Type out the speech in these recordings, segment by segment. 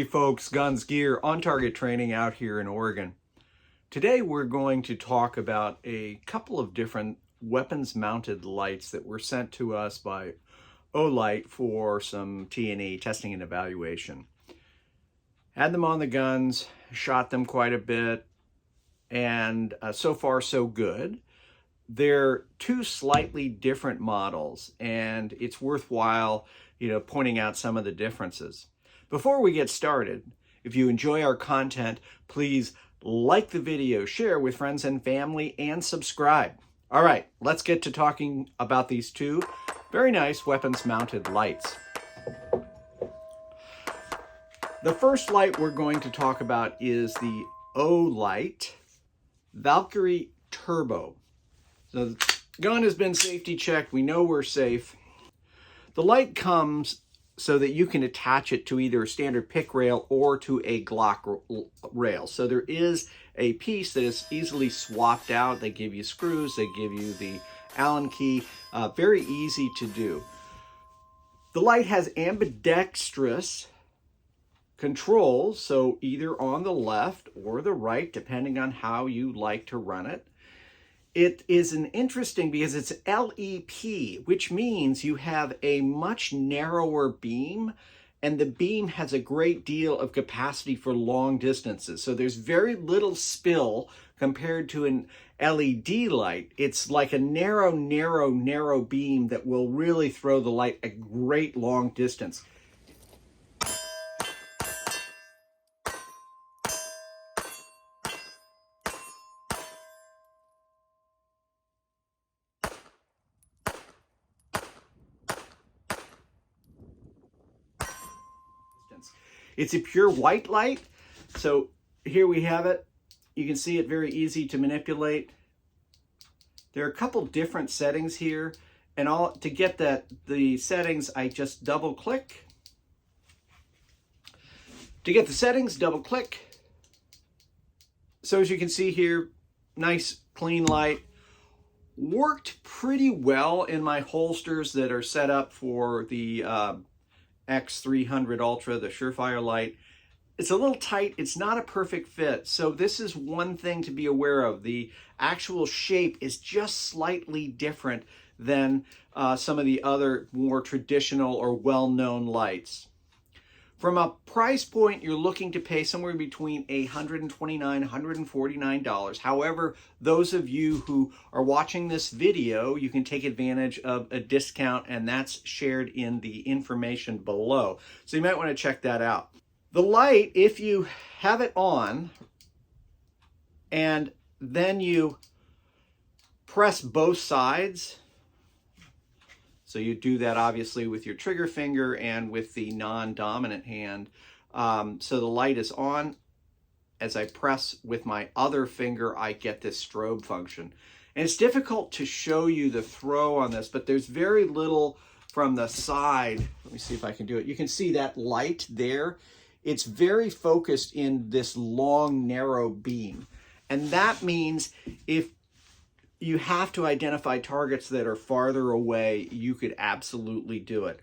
folks, guns, gear, on target training out here in Oregon. Today we're going to talk about a couple of different weapons mounted lights that were sent to us by Olight for some T&E, testing and evaluation. Had them on the guns, shot them quite a bit, and so far so good. They're two slightly different models, and it's worthwhile, pointing out some of the differences. Before we get started, if you enjoy our content, please like the video, share with friends and family, and subscribe. All right, let's get to talking about these two very nice weapons-mounted lights. The first light we're going to talk about is the Olight Valkyrie Turbo. So the gun has been safety checked. We know we're safe. The light comes so that you can attach it to either a standard pick rail or to a Glock rail. So there is a piece that is easily swapped out. They give you screws, they give you the Allen key, very easy to do. The light has ambidextrous controls, so either on the left or the right, depending on how you like to run it. It is interesting because it's LEP, which means you have a much narrower beam, and the beam has a great deal of capacity for long distances. So there's very little spill compared to an LED light. It's like a narrow beam that will really throw the light a great long distance. It's a pure white light, so here we have it. You can see it, very easy to manipulate. There are a couple different settings here, and to get the settings, I just double click. To get the settings, double click. So as you can see here, nice clean light. Worked pretty well in my holsters that are set up for the X300 Ultra, the Surefire light. It's a little tight. It's not a perfect fit. So this is one thing to be aware of. The actual shape is just slightly different than some of the other more traditional or well-known lights. From a price point, you're looking to pay somewhere between $129, $149. However, those of you who are watching this video, you can take advantage of a discount, and that's shared in the information below. So you might want to check that out. The light, if you have it on, and then you press both sides, so you do that obviously with your trigger finger and with the non-dominant hand. So the light is on. As I press with my other finger, I get this strobe function. And it's difficult to show you the throw on this, but there's very little from the side. Let me see if I can do it. You can see that light there. It's very focused in this long, narrow beam. And that means if you have to identify targets that are farther away, you could absolutely do it.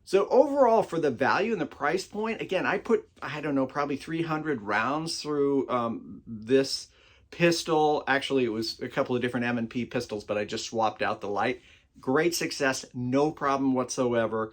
So overall, for the value and the price point, again, I put, I don't know, probably 300 rounds through this pistol. Actually, it was a couple of different M&P pistols, but I just swapped out the light. Great success, no problem whatsoever.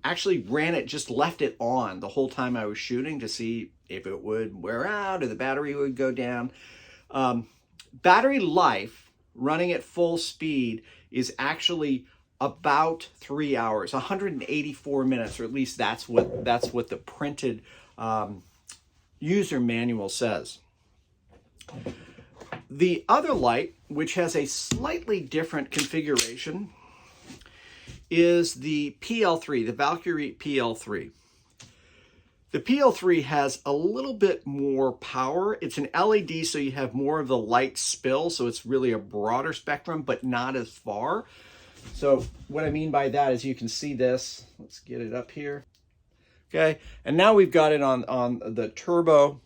Actually ran it, just left it on the whole time I was shooting to see if it would wear out or the battery would go down. Battery life running at full speed is actually about 3 hours, 184 minutes, or at least that's what the printed user manual says. The other light, which has a slightly different configuration, is the PL-3, the Valkyrie PL-3. The PL-3 has a little bit more power. It's an LED, so you have more of the light spill, so it's really a broader spectrum, but not as far. So what I mean by that is you can see this. Let's get it up here. Okay, and now we've got it on the turbo,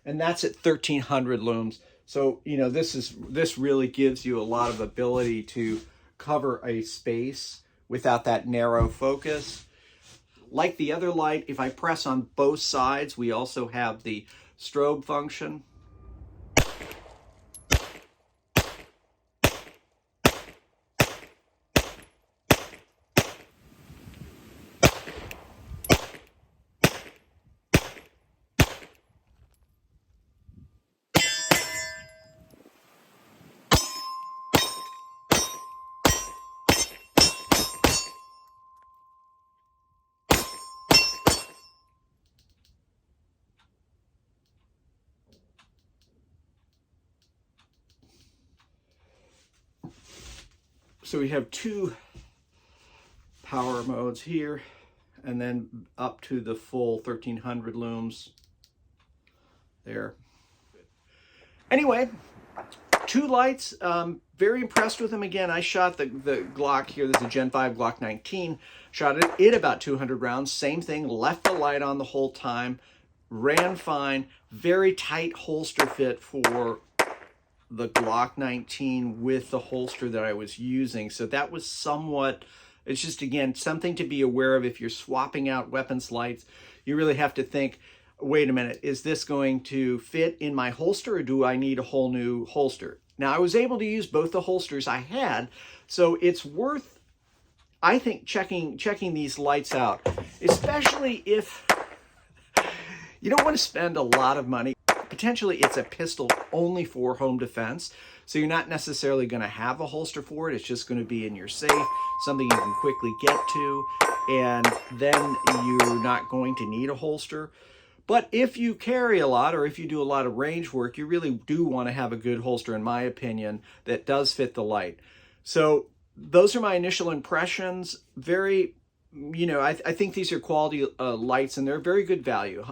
and that's at 1300 looms. So, you know, this really gives you a lot of ability to cover a space without that narrow focus. Like the other light, if I press on both sides, we also have the strobe function. So we have two power modes here, and then up to the full 1300 looms there. Anyway, two lights, very impressed with them. Again, I shot the Glock here, this is a Gen 5 Glock 19, shot it about 200 rounds, same thing, left the light on the whole time, ran fine, very tight holster fit for the Glock 19 with the holster that I was using. So that was somewhat, it's just, again, something to be aware of. If you're swapping out weapons lights, you really have to think, wait a minute, is this going to fit in my holster, or do I need a whole new holster? Now, I was able to use both the holsters I had, so it's worth, I think, checking these lights out, especially if you don't want to spend a lot of money. Potentially it's a pistol only for home defense, so you're not necessarily going to have a holster for it. It's just going to be in your safe, something you can quickly get to, and then you're not going to need a holster. But if you carry a lot, or if you do a lot of range work, you really do want to have a good holster, in my opinion, that does fit the light. So those are my initial impressions. Very, you know, I think these are quality lights, and they're very good value.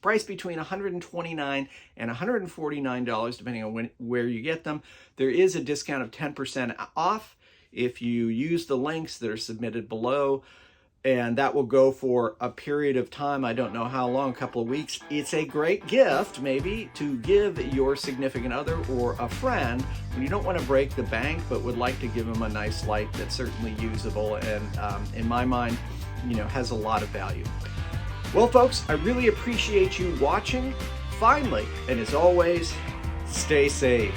Price between $129 and $149, depending on where you get them. There is a discount of 10% off if you use the links that are submitted below, and that will go for a period of time. I don't know how long, a couple of weeks. It's a great gift, maybe, to give your significant other or a friend when you don't want to break the bank, but would like to give them a nice light that's certainly usable and, in my mind, you know, has a lot of value. Well, folks, I really appreciate you watching. Finally, and as always, stay safe.